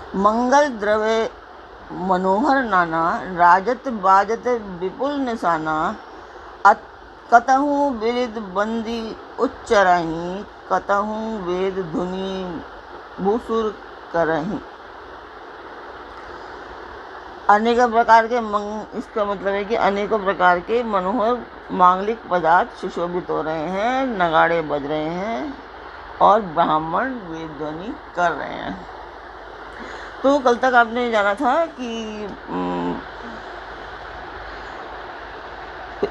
मंगल द्रव्य मनोहर नाना, राजत बाजत विपुल निशाना, कतहु बिरिद बंदी उच्चरही, कतहु वेद धुनि भूसुर करही। अनेकों प्रकार के इसका मतलब है कि अनेकों प्रकार के मनोहर मांगलिक पदार्थ सुशोभित हो रहे हैं, नगाड़े बज रहे हैं और ब्राह्मण वेद ध्वनि कर रहे हैं। तो कल तक आपने जाना था कि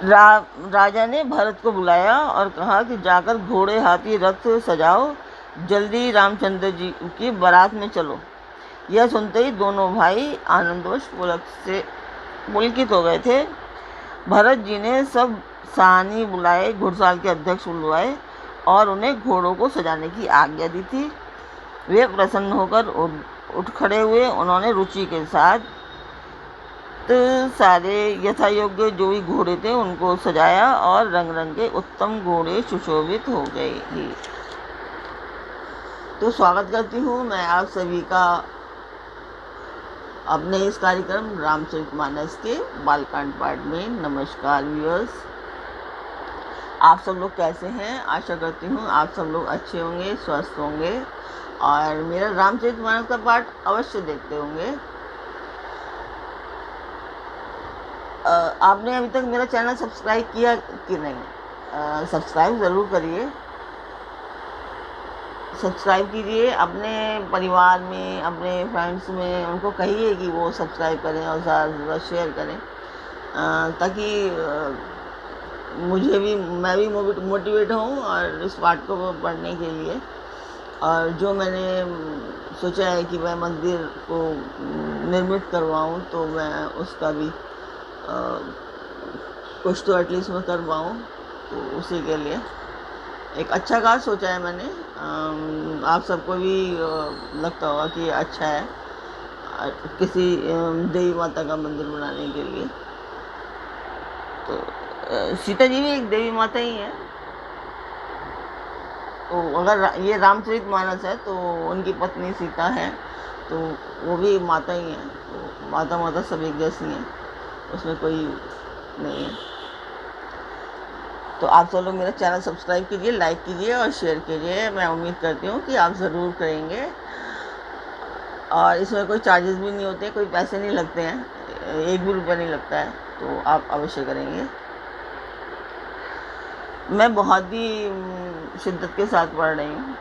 राजा ने भरत को बुलाया और कहा कि जाकर घोड़े हाथी रथ सजाओ, जल्दी रामचंद्र जी की बारात में चलो। यह सुनते ही दोनों भाई आनंदवश पुलकित हो गए थे। भरत जी ने सब सानी बुलाए, घुड़साल के अध्यक्ष बुलवाए और उन्हें घोड़ों को सजाने की आज्ञा दी थी। वे प्रसन्न होकर उठ खड़े हुए। उन्होंने रुचि के साथ तो सारे यथा योग्य जो भी घोड़े थे उनको सजाया और रंग रंग के उत्तम घोड़े सुशोभित हो गए। तो स्वागत करती हूँ मैं आप सभी का अपने इस कार्यक्रम रामचरितमानस के बालकांड पाठ में। नमस्कार व्यूअर्स, आप सब लोग कैसे हैं? आशा करती हूँ आप सब लोग अच्छे होंगे, स्वस्थ होंगे और मेरा रामचरितमानस का पाठ अवश्य देखते होंगे। आपने अभी तक मेरा चैनल सब्सक्राइब किया कि नहीं? सब्सक्राइब ज़रूर करिए, सब्सक्राइब कीजिए। अपने परिवार में, अपने फ्रेंड्स में उनको कहिए कि वो सब्सक्राइब करें और ज़्यादा से ज़्यादा शेयर करें, ताकि मैं भी मोटिवेट हूँ और इस पाठ को पढ़ने के लिए। और जो मैंने सोचा है कि मैं मंदिर को निर्मित करवाऊँ, तो मैं उसका भी कुछ तो एटलीस्ट मैं कर पाऊँ, तो उसी के लिए एक अच्छा कार्य सोचा है मैंने। आप सबको भी लगता होगा कि अच्छा है किसी देवी माता का मंदिर बनाने के लिए। तो सीता जी भी एक देवी माता ही है। तो अगर ये रामचरितमानस है तो उनकी पत्नी सीता है, तो वो भी माता ही है। तो माता सब एक जैसी हैं, उसमें कोई नहीं है। तो आप सब लोग मेरा चैनल सब्सक्राइब कीजिए, लाइक कीजिए और शेयर कीजिए। मैं उम्मीद करती हूँ कि आप ज़रूर करेंगे और इसमें कोई चार्जेस भी नहीं होते, कोई पैसे नहीं लगते हैं, 1 भी रुपया नहीं लगता है। तो आप अवश्य करेंगे। मैं बहुत ही शिद्दत के साथ पढ़ रही हूँ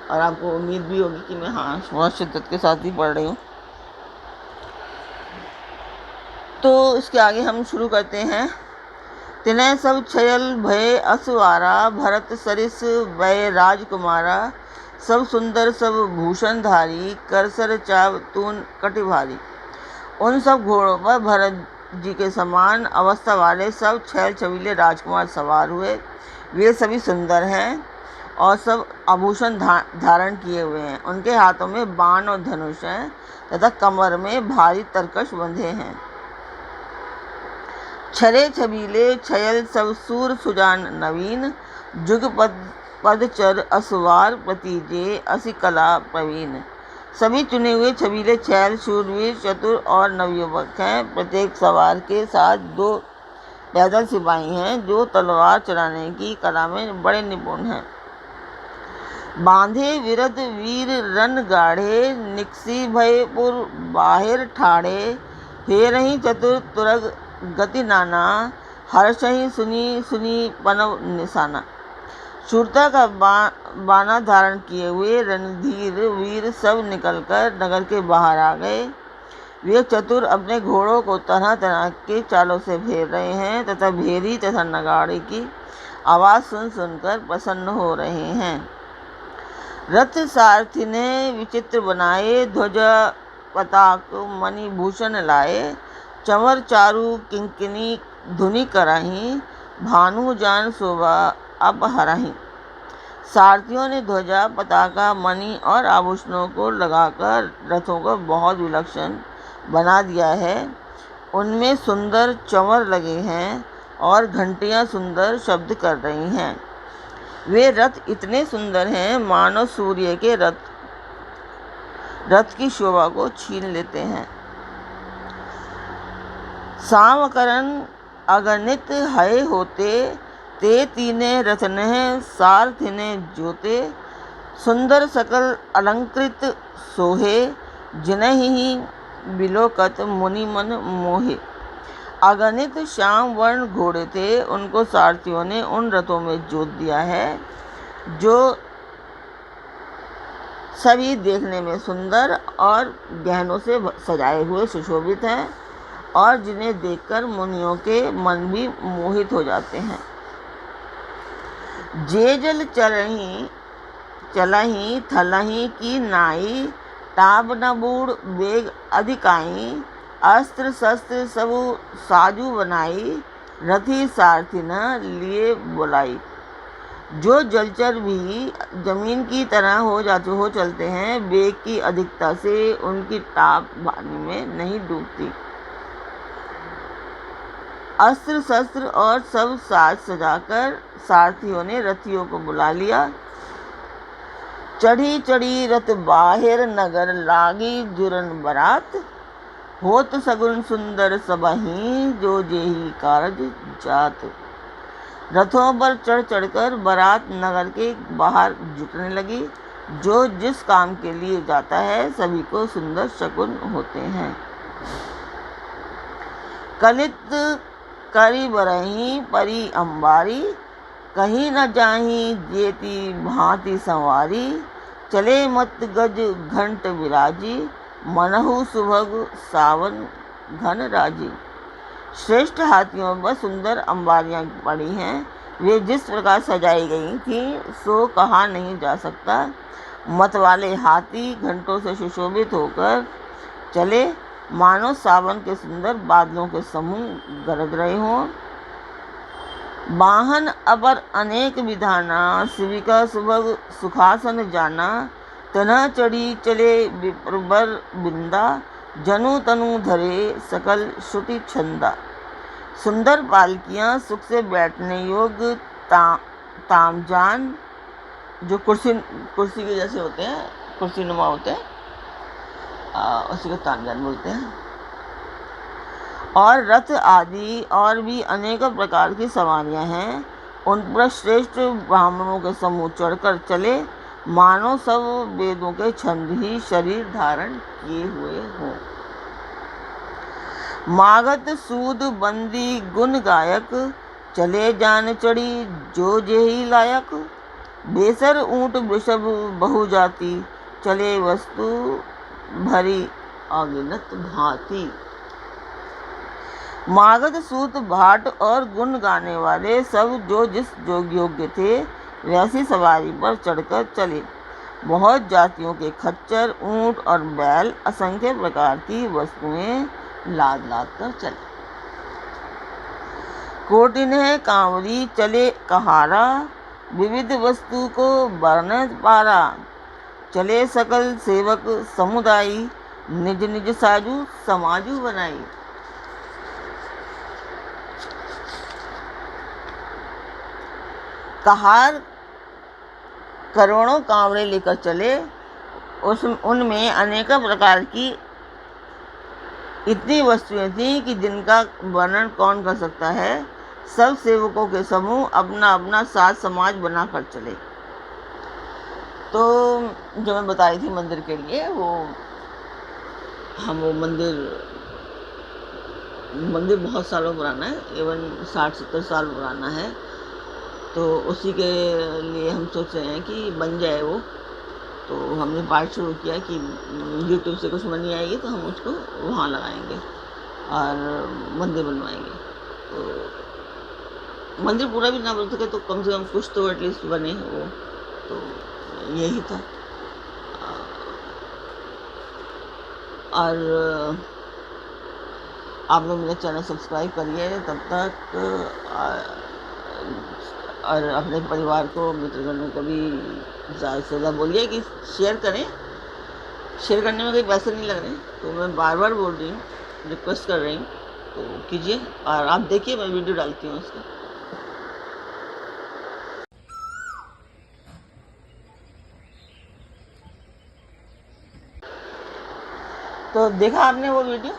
और आपको उम्मीद भी होगी कि मैं बहुत शिद्दत के साथ ही पढ़ रही हूँ। तो इसके आगे हम शुरू करते हैं। तिनय सब छयल भय असुआरा, भरत सरिस वै राजकुमारा, सब सुंदर सब भूषणधारी, करसर चाव तून कटिभारी। उन सब घोड़ों पर भरत जी के समान अवस्था वाले सब छैल छबीले राजकुमार सवार हुए। वे सभी सुंदर हैं और सब आभूषण धारण किए हुए हैं। उनके हाथों में बाण और धनुष हैं तथा कमर में भारी तरकश बंधे हैं। छरे छबीले छयल सब सूर सुजान नवीन, जुग पदचर असवार प्रतिजे असि कला प्रवीण। सभी चुने हुए छबीले छैल शूरवीर चतुर और नवयुवक हैं। प्रत्येक सवार के साथ 2 पैदल सिपाही हैं जो तलवार चलाने की कला में बड़े निपुण हैं। बांधे विरद वीर रन गाढ़े, निकसी भयपुर बाहिर ठाड़े, फेरहि चतुर तुरग गति नाना, हर्षहि सुनी पनव निशाना। शूरता का बाना धारण किए हुए रणधीर वीर सब निकलकर नगर के बाहर आ गए। वे चतुर अपने घोड़ों को तरह तरह के चालों से फेर रहे हैं तथा भेरी तथा नगाड़े की आवाज़ सुनकर प्रसन्न हो रहे हैं। रथ सारथी ने विचित्र बनाए, ध्वजा पताक मणिभूषण लाए, चंवर चारु किंकिनी धुनि करहीं, भानु जान शोभा अपहरहीं। सारथियों ने ध्वजा पताका मणि और आभूषणों को लगाकर रथों को बहुत विलक्षण बना दिया है। उनमें सुंदर चंवर लगे हैं और घंटियां सुंदर शब्द कर रही हैं। वे रथ इतने सुंदर हैं मानो सूर्य के रथ रथ की शोभा को छीन लेते हैं। सामकरण अगणित हय होते, ते तीने रचनह सारथिने जोते। सुंदर सकल अलंकृत सोहे, जिनहि बिलोकत मुनि मन मोहे। अगणित श्याम वर्ण घोड़े थे, उनको सारथियों ने उन रथों में जोत दिया है जो सभी देखने में सुंदर और गहनों से सजाए हुए सुशोभित हैं और जिन्हें देखकर मुनियों के मन भी मोहित हो जाते हैं। जे जल चलही थलही की नाई, टाब न बूढ़ वेग अधिकाई। अस्त्र शस्त्र सबु साजू बनाई, रथी सारथी न लिए बुलाई। जो जलचर भी जमीन की तरह हो चलते हैं, वेग की अधिकता से उनकी टाप पानी में नहीं डूबती। अस्त्र शस्त्र और सब साज सजाकर सारथियों ने रथियों को बुला लिया। चढ़ी चढ़ी रथ बाहिर नगर, लागी जुरन बरात। होत सगुन सुंदर सबही, जो जेही कारज जात। रथों पर चढ़ चढ़कर बारात नगर के बाहर जुटने लगी। जो जिस काम के लिए जाता है, सभी को सुंदर शकुन होते हैं। कलित करी बरही परी अंबारी, कहीं न जाही जेती भांति संवारी। चले मत गज घंट विराजी, मनहु सुभग सावन घन राजी। श्रेष्ठ हाथियों पर सुंदर अंबारियां पड़ी हैं। वे जिस प्रकार सजाई गई थी सो कहा नहीं जा सकता। मतवाले हाथी घंटों से सुशोभित होकर चले, मानो सावन के सुंदर बादलों के समूह गरज रहे हों। वाहन अपर अनेक विधाना, शिविका सुभग सुखासन जाना। तनह चढ़ी चले विप्रवर बिंदा, जनु तनु धरे सकल श्रुति छंदा। सुंदर पालकियां सुख से बैठने योग्य तामजान, जो कुर्सी के जैसे होते हैं, कुर्सी नुमा होते हैं, उसी को तामजान बोलते हैं। और रथ आदि और भी अनेक प्रकार की सवारियां हैं। उन पर श्रेष्ठ ब्राह्मणों के समूह चढ़कर चले, मानो सब वेदों के छंद ही शरीर धारण किए हुए हों। मागध सूद बंदी गुण गायक, चले जान चढ़ी जो जेही लायक। बेसर ऊंट वृषभ बहुजाति, चले वस्तु भरी अगिनत भांति। मागध सूत भाट और गुण गाने वाले सब जो जिस योग्य थे, वैसी सवारी पर चढ़कर चले। बहुत जातियों के खच्चर, ऊंट और बैल, असंख्य प्रकार की वस्तुएं लाद लाद कर चले। कोटिन्ह कांवरी चले कहारा, विविध वस्तु को बरन पारा। चले सकल सेवक समुदायी, निज निज साजू समाजू बनाई। कहार करोड़ों कांवड़े लेकर चले, उनमें अनेक प्रकार की इतनी वस्तुएं थीं कि जिनका वर्णन कौन कर सकता है। सब सेवकों के समूह अपना अपना साज समाज बनाकर चले। तो जो मैं बता रही थी मंदिर के लिए, वो मंदिर बहुत सालों पुराना है, एवं 60-70 साल पुराना है। तो उसी के लिए हम सोच रहे हैं कि बन जाए वो। तो हमने पार्ट शुरू किया कि यूट्यूब से कुछ मनी आएगी तो हम उसको वहाँ लगाएंगे और मंदिर बनवाएंगे। तो मंदिर पूरा भी ना बन सके तो कम से कम कुछ तो एटलीस्ट बने वो। तो यही था। और आप लोग मेरा चैनल सब्सक्राइब करिए तब तक, और अपने परिवार को, मित्रगणों को भी ज़्यादा से ज़्यादा बोलिए कि शेयर करें। शेयर करने में कोई पैसे नहीं लग रहे, तो मैं बार बार बोल रही हूँ, रिक्वेस्ट कर रही हूँ, तो कीजिए। और आप देखिए, मैं वीडियो डालती हूँ उसका। तो देखा आपने वो वीडियो,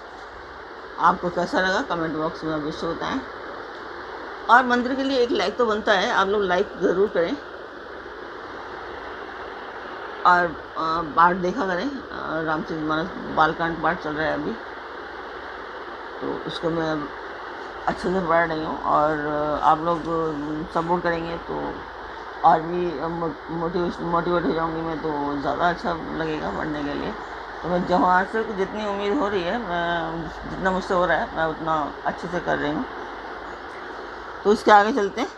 आपको कैसा लगा कमेंट बॉक्स में अवश्य बताएं। और मंदिर के लिए एक लाइक तो बनता है, आप लोग लाइक ज़रूर करें और पाठ देखा करें। रामचरितमानस बालकांड पाठ चल रहा है अभी, तो उसको मैं अच्छे से पढ़ रही हूँ। और आप लोग सपोर्ट करेंगे तो और भी मोटिवेट हो जाऊँगी मैं, तो ज़्यादा अच्छा लगेगा पढ़ने के लिए। तो मैं जहाँ से जितनी उम्मीद हो रही है, मैं जितना मुझसे हो रहा है मैं उतना अच्छे से कर रही हूँ। तो उसके आगे चलते हैं।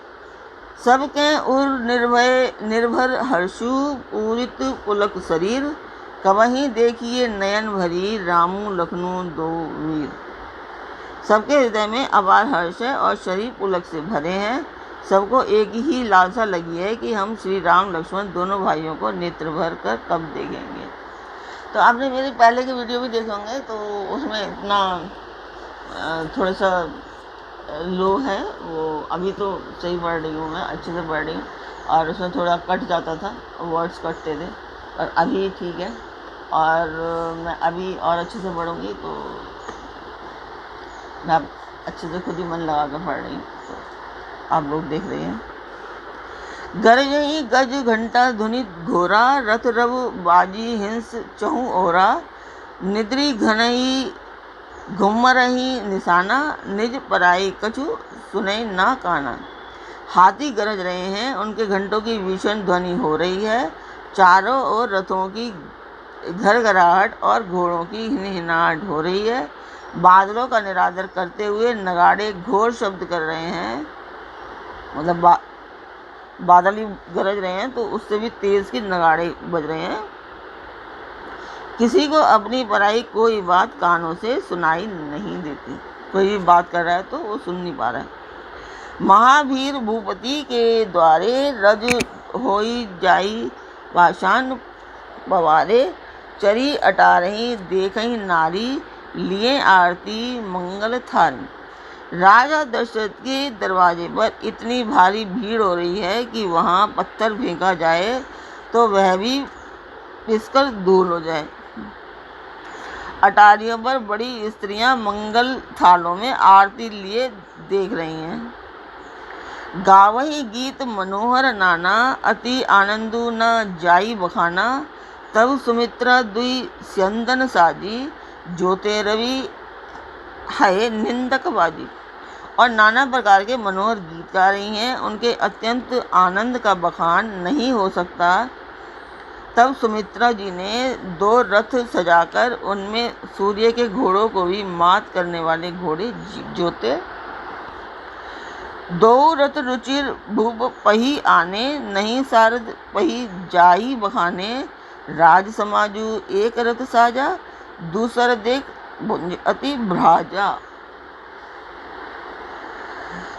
सबके उर निर्भय निर्भर हर्षु पूरित पुलक शरीर, कवहीं देखिए नयन भरी रामू लखनऊ दो वीर। सबके हृदय में अपार हर्ष है और शरीर पुलक से भरे हैं। सबको एक ही लालसा लगी है कि हम श्री राम लक्ष्मण दोनों भाइयों को नेत्र भर कर कब देखेंगे। तो आपने मेरे पहले के वीडियो भी देखे होंगे, तो उसमें इतना थोड़ा सा लो है वो। अभी तो सही पढ़ रही हूँ मैं, अच्छे से पढ़ रही हूँ, और उसमें थोड़ा कट जाता था, वर्ड्स कटते थे, और अभी ठीक है। और मैं अभी और अच्छे से पढ़ूँगी, तो मैं अच्छे से खुद ही मन लगा कर पढ़ रही हूँ, तो आप लोग देख रहे हैं। गरजही गज घंटा धुनि घोरा, रथ रव बाजी हिंस चहु ओरा, निद्री घनई घुमरही निशाना, निज पराई कछु सुनई ना काना। हाथी गरज रहे हैं, उनके घंटों की भीषण ध्वनि हो रही है। चारों ओर रथों की घरघराहट और घोड़ों की हिनहिनाहट हो रही है। बादलों का निरादर करते हुए नगाड़े घोर शब्द कर रहे हैं, मतलब बादल ही गरज रहे हैं तो उससे भी तेज की नगाड़े बज रहे हैं। किसी को अपनी पराई कोई बात कानों से सुनाई नहीं देती। कोई भी बात कर रहा है तो वो सुन नहीं पा रहा है। महावीर भूपति के द्वारे रज होई जाई पाषाण पवारे, चरी अटा रही देखई नारी, लिए आरती मंगल थारी। राजा दशरथ के दरवाजे पर इतनी भारी भीड़ हो रही है कि वहाँ पत्थर फेंका जाए तो वह भी पिसकर धूल हो जाए। अटारियों पर बड़ी स्त्रियां मंगल थालों में आरती लिए देख रही हैं। गावही गीत मनोहर नाना, अति आनंदु न जाई बखाना, तब सुमित्रा दुई स्यंदन साजी, जोते रवि है निंदक बाजी। और नाना प्रकार के मनोहर गीत गा रही हैं, उनके अत्यंत आनंद का बखान नहीं हो सकता। तब सुमित्रा जी ने 2 रथ सजाकर उनमें सूर्य के घोड़ों को भी मात करने वाले घोड़े जोते। 2 रथ रुचिर भूप पही आने, नहीं सारद पही जाई बखाने, राज समाजू एक रथ साजा, दूसर देख भुंज अति भ्राजा।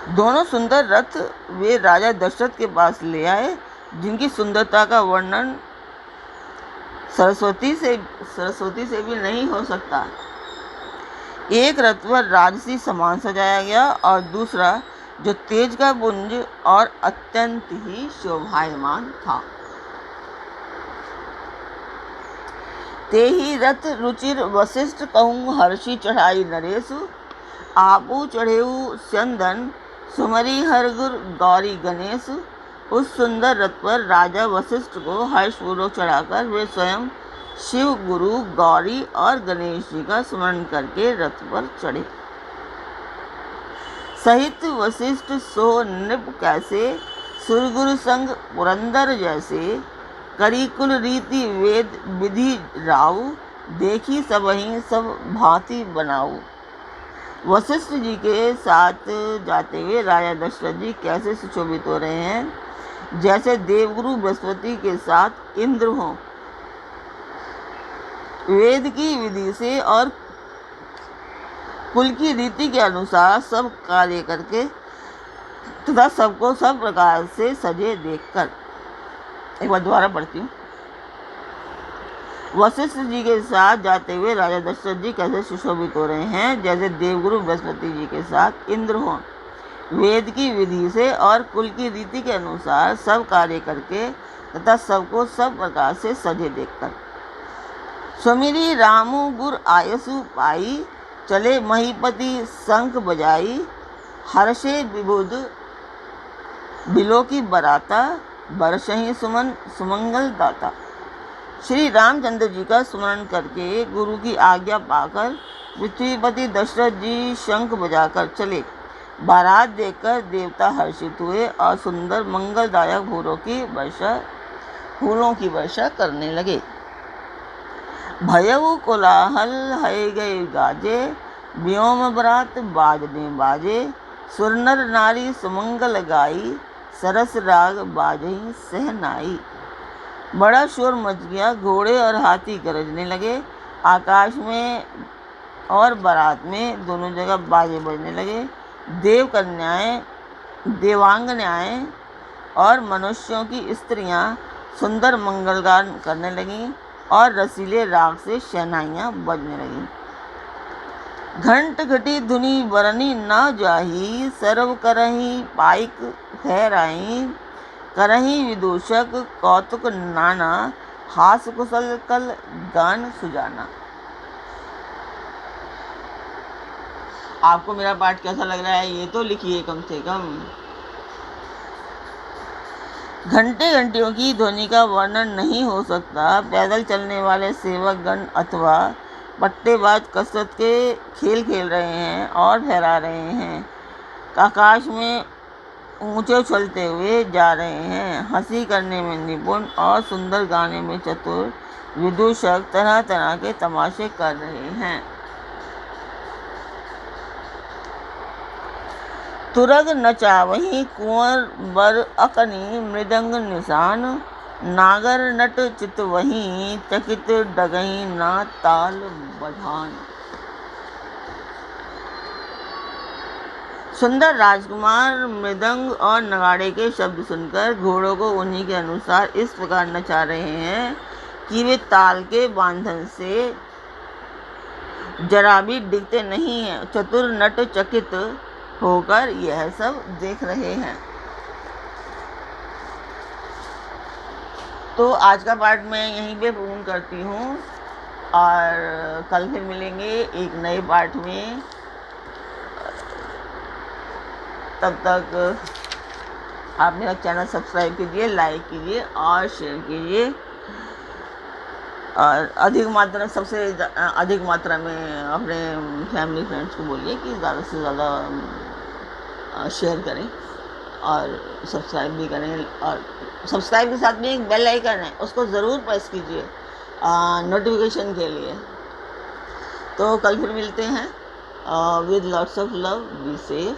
दोनों सुंदर रथ वे राजा दशरथ के पास ले आए, जिनकी सुंदरता का वर्णन सरस्वती से भी नहीं हो सकता। एक रथ पर राजसी सामान सजाया गया और दूसरा जो तेज का पुंज और अत्यंत ही शोभायमान था। ते ही रथ रुचिर वशिष्ठ कहूँ हर्षि चढ़ाई नरेशु, आपू चढ़ेऊ स्यंदन सुमरी हरगुर गौरी गणेश। उस सुंदर रथ पर राजा वशिष्ठ को हर्षपूर्वक चढ़ाकर वे स्वयं शिव, गुरु, गौरी और गणेश जी का स्मरण करके रथ पर चढ़े। सहित वशिष्ठ सो नृप कैसे, सुरगुरु संग पुरंदर जैसे, करी कुल रीति वेद विधि राउ, देखी सबहीं सब भांति बनाऊ। वशिष्ठ जी के साथ जाते हुए राजा दशरथ जी कैसे सुशोभित हो रहे हैं, जैसे देवगुरु बृहस्पति के साथ इंद्र हों। वेद की विधि से और कुल की रीति के अनुसार सब कार्य करके तथा सबको सब प्रकार से सजे देखकर। एक बार दोबारा पढ़ती हूँ। वशिष्ठ जी के साथ जाते हुए राजा दशरथ जी कैसे सुशोभित हो रहे हैं, जैसे देवगुरु बृहस्पति जी के साथ इंद्र हों। वेद की विधि से और कुल की रीति के अनुसार सब कार्य करके तथा सबको सब प्रकार से सजे देखकर। सुमिरी रामू गुर आयसु पाई, चले महीपति शंख बजाई, हर्षे विबुध बिलो की बराता, बरसहि सुमन सुमंगल दाता। श्री रामचंद्र जी का स्मरण करके गुरु की आज्ञा पाकर पृथ्वीपति दशरथ जी शंख बजाकर चले। बारात देखकर देवता हर्षित हुए और सुंदर मंगलदायक फूलों की वर्षा करने लगे। भयउ कोलाहल है गए गाजे, व्योम बरात बाजने बाजे, सुर नर नारी सुमंगल गाई, सरस राग बाजही सहनाई। बड़ा शोर मच गया, घोड़े और हाथी गरजने लगे। आकाश में और बारात में दोनों जगह बाजे बजने लगे। देव कन्याएं, देवांगनाएं और मनुष्यों की स्त्रियां सुंदर मंगलगान करने लगीं और रसीले राग से शहनाइयाँ बजने लगीं। घंट घटी धुनी बरनी न जाही, सर्व करही पाइक खैराई, करही विदूषक कौतुक नाना, हास कुशल कल गान सुजाना। आपको मेरा पाठ कैसा लग रहा है ये तो लिखिए कम से कम। घंटे घंटियों की ध्वनि का वर्णन नहीं हो सकता। पैदल चलने वाले सेवक गण अथवा पट्टेबाज कसरत के खेल खेल रहे हैं और फहरा रहे हैं। आकाश में ऊंचे उछलते हुए जा रहे हैं। हंसी करने में निपुण और सुंदर गाने में चतुर विदूषक तरह तरह के तमाशे कर रहे हैं। तुरग नचावही कुंवर बर अकनी, मृदंग निशान, नागर नट चितवही, चकित डगही ना ताल बधान। सुंदर राजकुमार मृदंग और नगाड़े के शब्द सुनकर घोड़ों को उन्हीं के अनुसार इस प्रकार नचा रहे हैं कि वे ताल के बांधन से जरा भी डिगते नहीं हैं। चतुर नट चकित होकर यह सब देख रहे हैं। तो आज का पाठ मैं यहीं पे पूर्ण करती हूँ और कल फिर मिलेंगे एक नए पाठ में। तब तक आप मेरा चैनल सब्सक्राइब कीजिए, लाइक कीजिए और शेयर कीजिए और सबसे अधिक मात्रा में अपने फैमिली फ्रेंड्स को बोलिए कि ज़्यादा से ज़्यादा शेयर करें और सब्सक्राइब भी करें। और सब्सक्राइब के साथ में एक बेल आइकन है, उसको ज़रूर प्रेस कीजिए नोटिफिकेशन के लिए। तो कल फिर मिलते हैं। With lots of love, be safe.